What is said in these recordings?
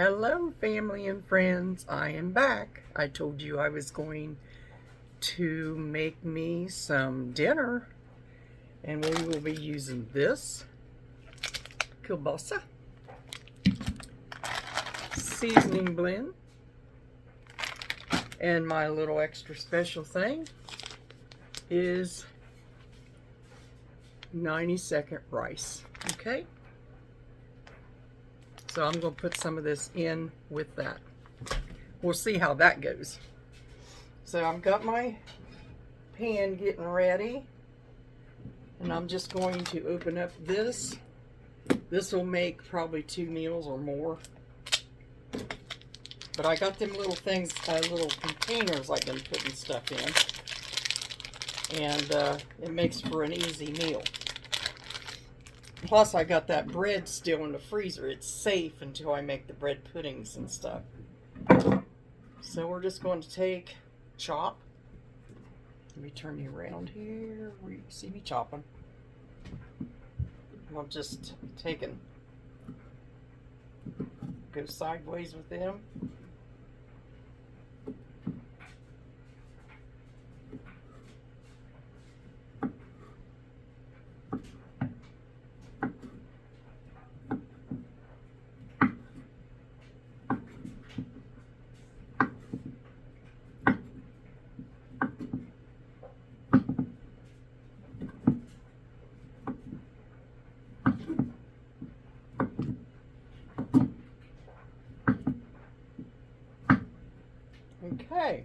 Hello, family and friends. I am back. I told you I was going to make me some dinner, and we will be using this kielbasa seasoning blend, and my little extra special thing is 90-second rice. Okay? So I'm going to put some of this in with that. We'll see how that goes. So I've got my pan getting ready, and I'm just going to open up this. This will make probably 2 meals or more. But I got them little things, little containers I've been putting stuff in. And it makes for an easy meal. Plus I got that bread still in the freezer. It's safe until I make the bread puddings and stuff. So we're just going to chop. Let me turn you around here where you can see me chopping. I'll just go sideways with them. Okay.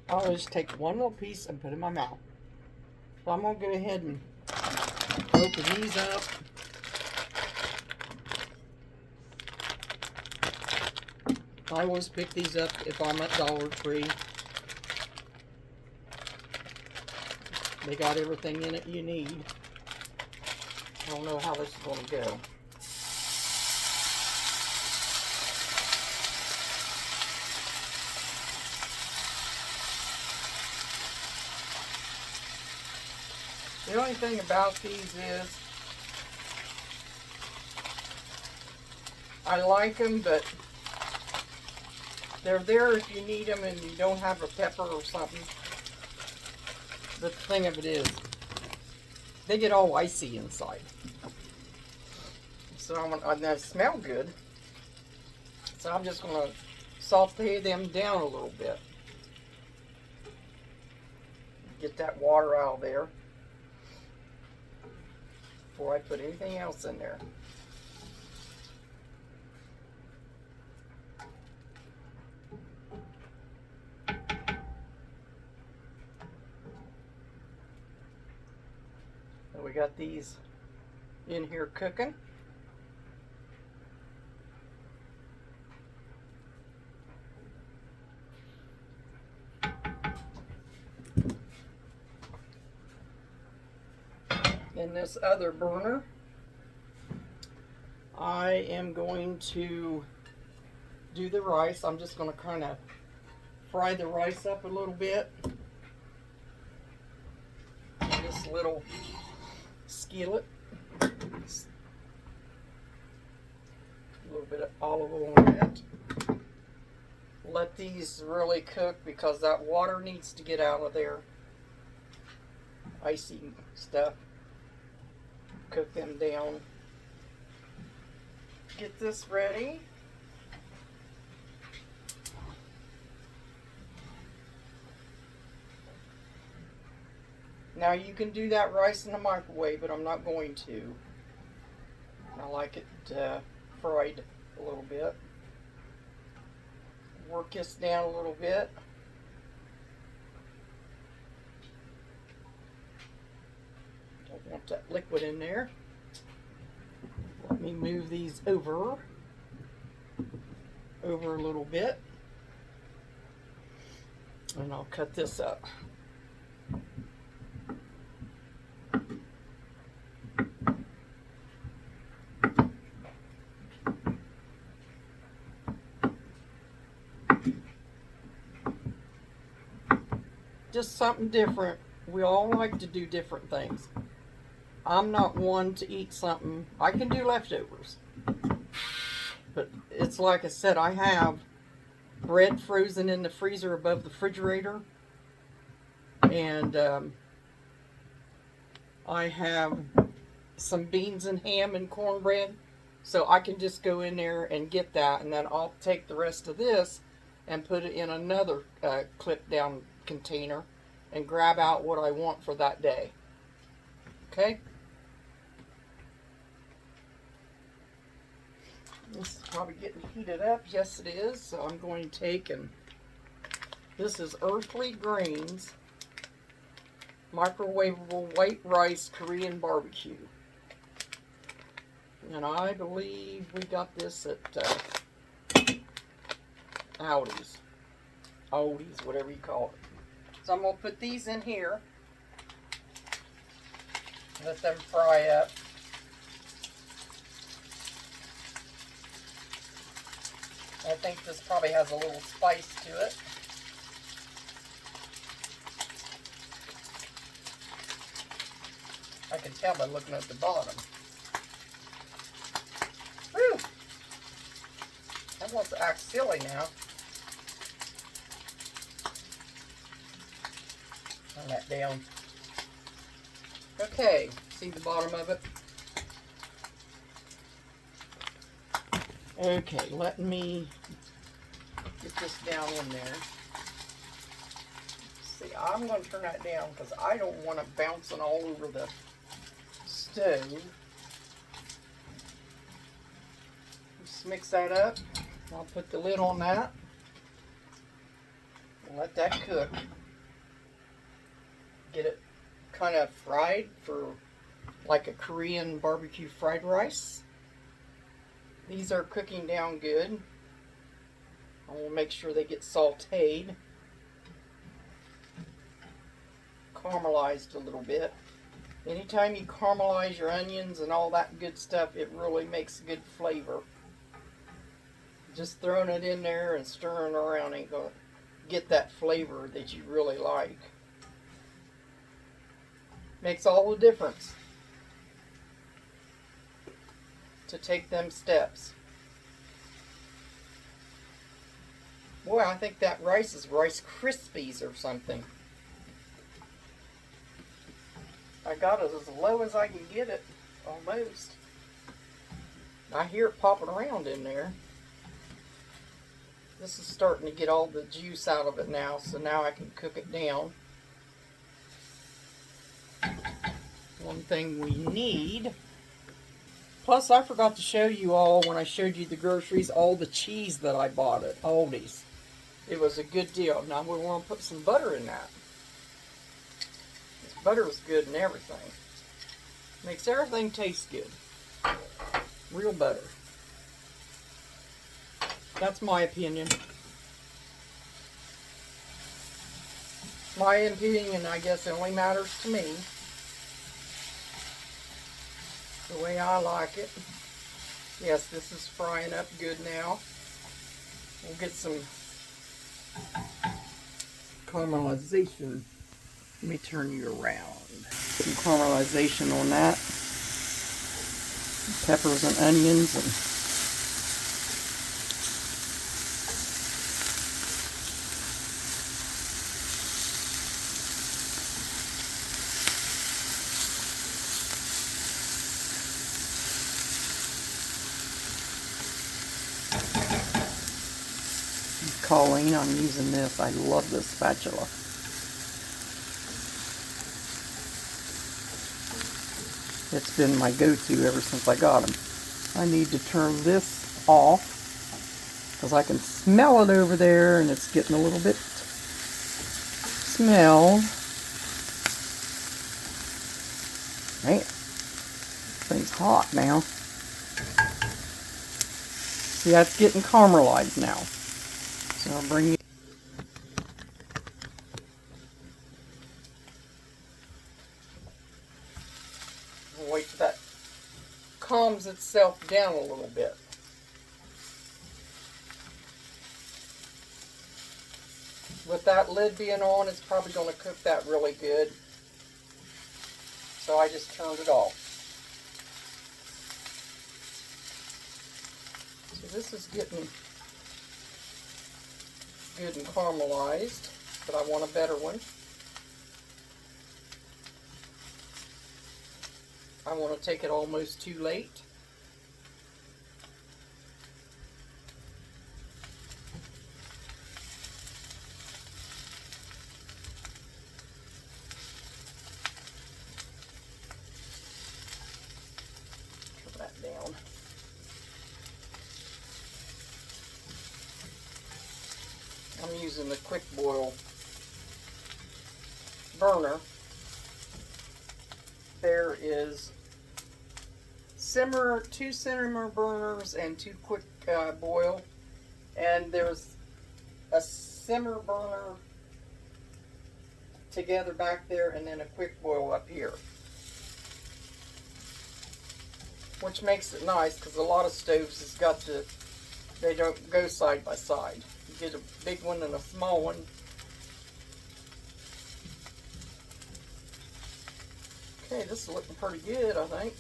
I'll just take one little piece and put it in my mouth. So I'm going to go ahead and open these up. I always pick these up if I'm at Dollar Tree. They got everything in it you need. I don't know how this is going to go. The only thing about these is I like them, but they're there if you need them and you don't have a pepper or something. The thing of it is, they get all icy inside. So they smell good. So I'm just going to saute them down a little bit. Get that water out of there before I put anything else in there. So we got these in here cooking. In this other burner, I am going to do the rice. I'm just going to kind of fry the rice up a little bit. This little skillet. A little bit of olive oil on that. Let these really cook because that water needs to get out of there. Icy stuff. Cook them down. Get this ready. Now you can do that rice in the microwave, but I'm not going to. I like it fried a little bit. Work this down a little bit. Don't want that liquid in there. Let me move these over a little bit. And I'll cut this up. Just something different. We all like to do different things. I'm not one to eat something. I can do leftovers. But it's like I said, I have bread frozen in the freezer above the refrigerator. And I have some beans and ham and cornbread. So I can just go in there and get that. And then I'll take the rest of this and put it in another clip down container and grab out what I want for that day. Okay? This is probably getting heated up. Yes, it is. So I'm going to take, and this is Earthly Grains microwavable white rice Korean barbecue. And I believe we got this at Aldi's, whatever you call it. So I'm going to put these in here. Let them fry up. I think this probably has a little spice to it. I can tell by looking at the bottom. Whew! That wants to act silly now. Turn that down. Okay, see the bottom of it? Okay, let me get this down in there. See, I'm going to turn that down because I don't want it bouncing all over the stove. Just mix that up. I'll put the lid on that and let that cook. Get it kind of fried for like a Korean barbecue fried rice. These are cooking down good. I will make sure they get sauteed, caramelized a little bit. Anytime you caramelize your onions and all that good stuff, it really makes good flavor. Just throwing it in there and stirring around ain't gonna get that flavor that you really like. Makes all the difference to take them steps. Boy, I think that rice is Rice Krispies or something. I got it as low as I can get it, almost. I hear it popping around in there. This is starting to get all the juice out of it now, so now I can cook it down. One thing we need. Plus, I forgot to show you all when I showed you the groceries, all the cheese that I bought at Aldi's. It was a good deal. Now we want to put some butter in that. This butter is good and everything. Makes everything taste good. Real butter. That's my opinion. My opinion, I guess, only matters to me. The way I like it. Yes, this is frying up good now. We'll get some caramelization. Let me turn you around. Some caramelization on that. Peppers and onions and Colleen, I'm using this. I love this spatula. It's been my go-to ever since I got them. I need to turn this off because I can smell it over there and it's getting a little bit smelled. Man, this thing's hot now. See, that's getting caramelized now. So I'll bring it. Wait till that calms itself down a little bit. With that lid being on, it's probably going to cook that really good. So I just turned it off. This is getting good and caramelized, but I want a better one. I want to take it almost too late. Turn that down. I'm using the quick boil burner. There is two simmer burners and 2 quick boil, and there's a simmer burner together back there, and then a quick boil up here, which makes it nice because a lot of stoves has got they don't go side by side. You get a big one and a small one. Okay, this is looking pretty good, I think.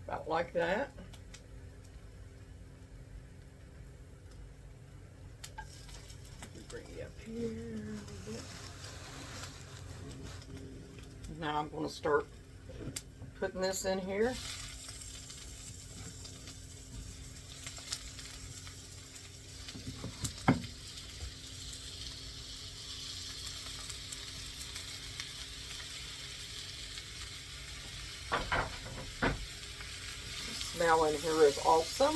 About like that. Bring it up here a little bit. Now I'm going to start putting this in here. The smell in here is awesome.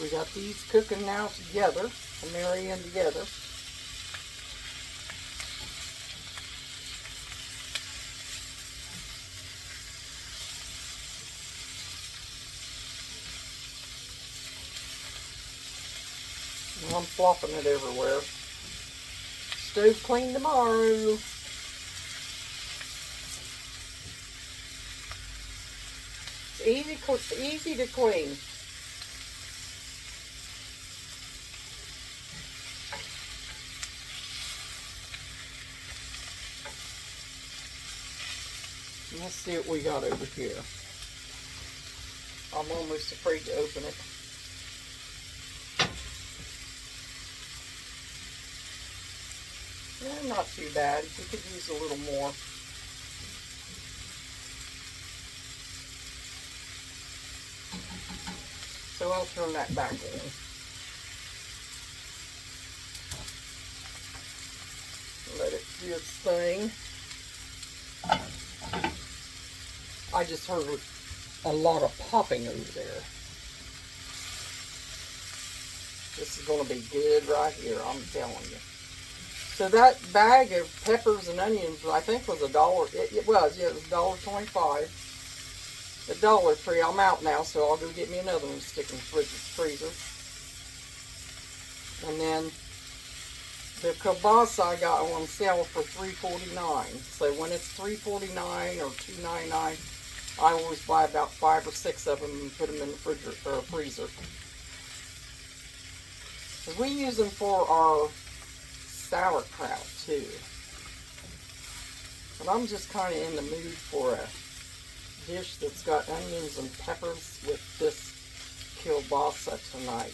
We got these cooking now together, and marrying together. And I'm flopping it everywhere. Stove clean tomorrow. It's easy to clean. Let's see what we got over here. I'm almost afraid to open it. Not too bad. We could use a little more. So I'll turn that back on. Let it do its thing. I just heard a lot of popping over there. This is going to be good right here, I'm telling you. So that bag of peppers and onions, I think was $1. It was $1.25 at Dollar Tree. I'm out now, so I'll go get me another one to stick in the freezer. And then the kielbasa I got on sale for $3.49. So when it's $3.49 or $2.99, I always buy about 5 or 6 of them and put them in the freezer. We use them for our sauerkraut too. But I'm just kind of in the mood for a dish that's got onions and peppers with this kielbasa tonight.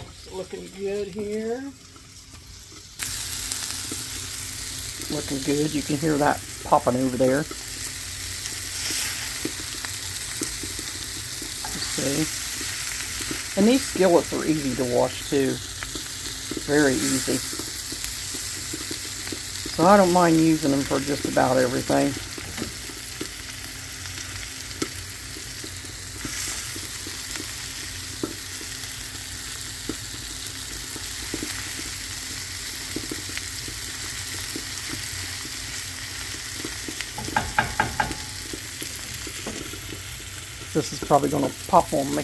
It's looking good here. Looking good. You can hear that popping over there. See? And these skillets are easy to wash too. Very easy. So I don't mind using them for just about everything. This is probably going to pop on me.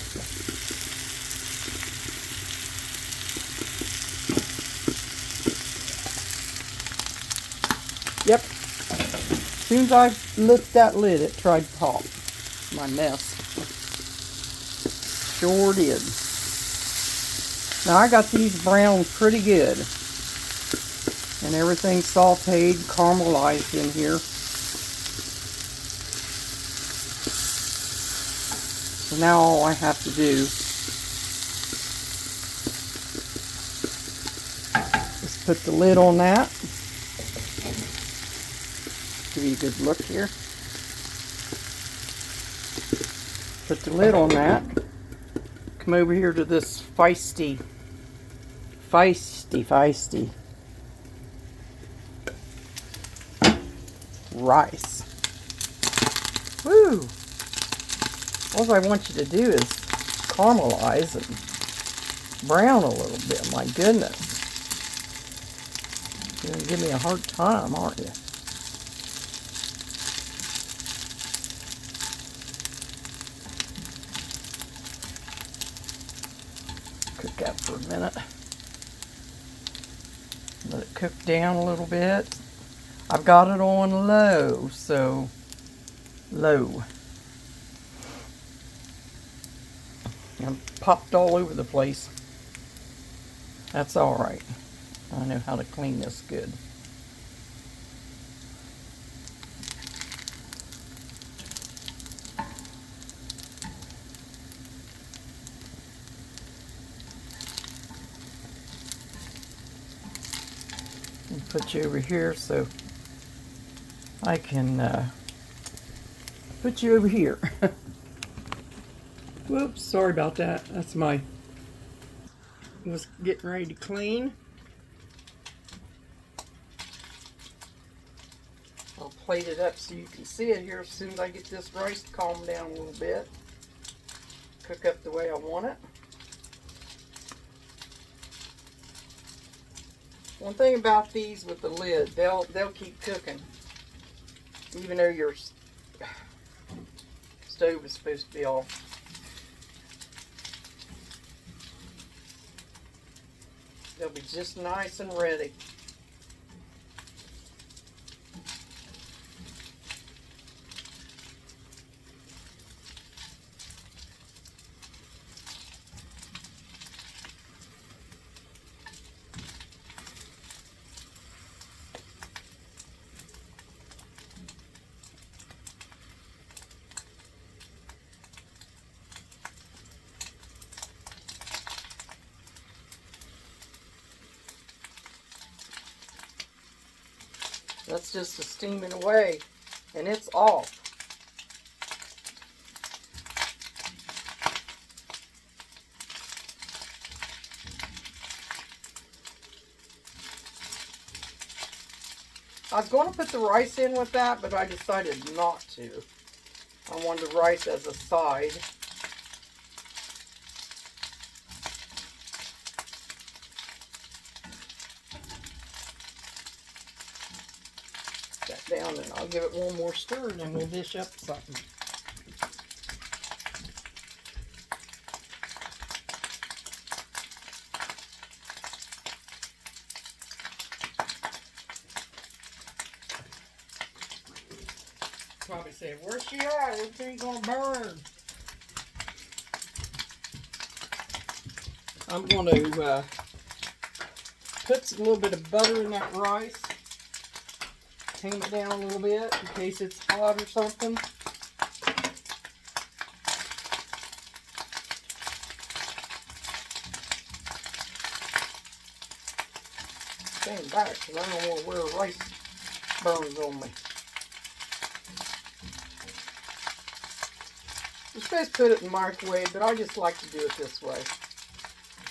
Yep. As soon as I lift that lid, it tried to pop. My mess. Sure did. Now I got these browned pretty good. And everything's sauteed, caramelized in here. So now all I have to do is put the lid on that. Give you a good look here. Put the lid on that. Come over here to this feisty rice. Woo! All I want you to do is caramelize and brown a little bit. My goodness. You're going to give me a hard time, aren't you? Cook that for a minute. Let it cook down a little bit. I've got it on low, so low. I'm popped all over the place. That's all right. I know how to clean this good. And put you over here so I can put you over here. Whoops, sorry about that. That's my, was getting ready to clean. I'll plate it up so you can see it here as soon as I get this rice to calm down a little bit. Cook up the way I want it. One thing about these with the lid, they'll keep cooking. Even though your stove is supposed to be off. They'll be just nice and ready. That's just a steaming away, and it's off. I was going to put the rice in with that, but I decided not to. I wanted the rice as a side. Down, and I'll give it one more stir, and then we'll dish up something. Probably say, "Where's she at? Everything's gonna burn." I'm going to put a little bit of butter in that rice. Tame it down a little bit in case it's hot or something. Stand back because I don't want to wear rice burns on me. You're supposed to put it in the microwave, but I just like to do it this way.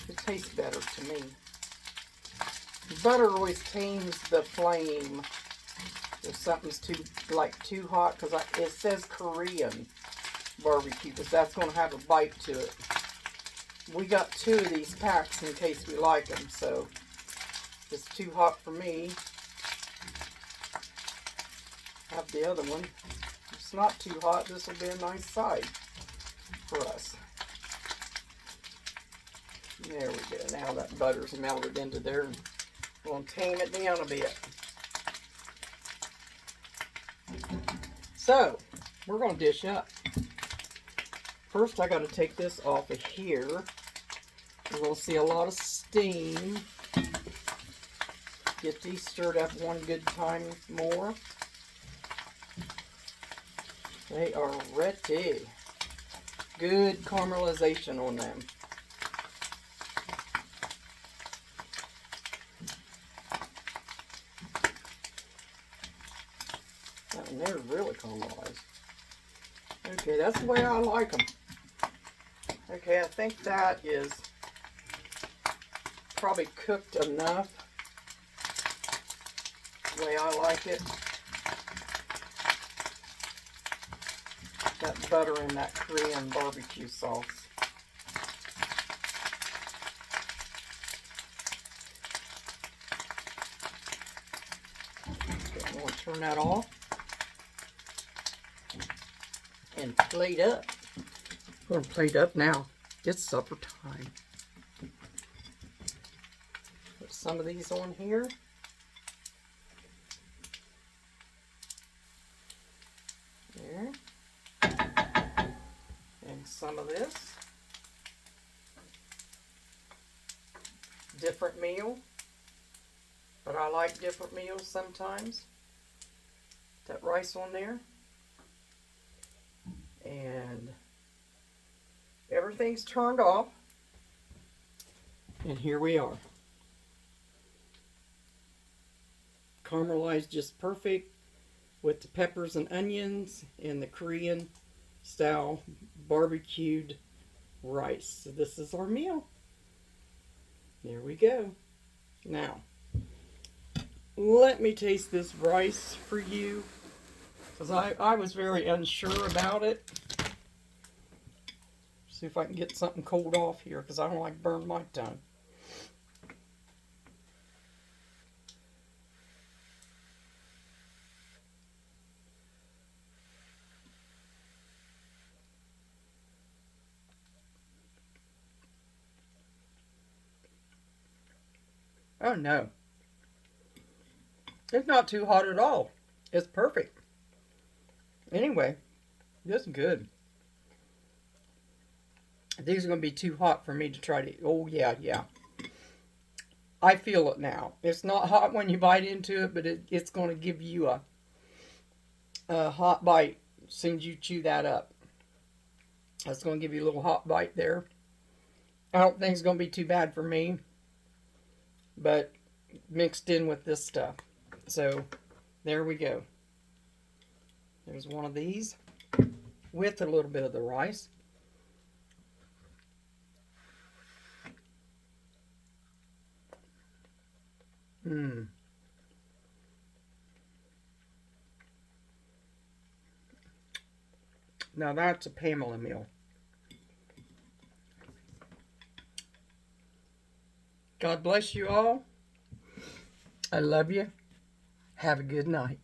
It tastes better to me. Butter always tames the flame. If something's too hot, because it says Korean barbecue, because that's going to have a bite to it. We got 2 of these packs in case we like them, so if it's too hot for me, have the other one. If it's not too hot, this will be a nice side for us. There we go. Now that butter's melted into there, we're going to tame it down a bit. So, we're going to dish up. First, I got to take this off of here. We're going to see a lot of steam. get these stirred up one good time more. They are ready. Good caramelization on them. And they're really caramelized. Okay, that's the way I like them. Okay, I think that is probably cooked enough the way I like it. That butter and that Korean barbecue sauce. Okay, I'm going to turn that off and plate up. I'm going to plate up now. It's supper time. Put some of these on here. There. And some of this. Different meal. But I like different meals sometimes. That rice on there. And everything's turned off. And here we are. Caramelized just perfect with the peppers and onions and the Korean style barbecued rice. So this is our meal. There we go. Now, let me taste this rice for you, because I was very unsure about it. See if I can get something cold off here, because I don't like to burn my tongue. Oh no. It's not too hot at all. It's perfect. Anyway, this is good. These are going to be too hot for me to try to eat. Oh, yeah. I feel it now. It's not hot when you bite into it, but it's going to give you a hot bite as soon as you chew that up. That's going to give you a little hot bite there. I don't think it's going to be too bad for me, but mixed in with this stuff. So, there we go. There's one of these with a little bit of the rice. Now that's a Pamela meal. God bless you all. I love you. Have a good night.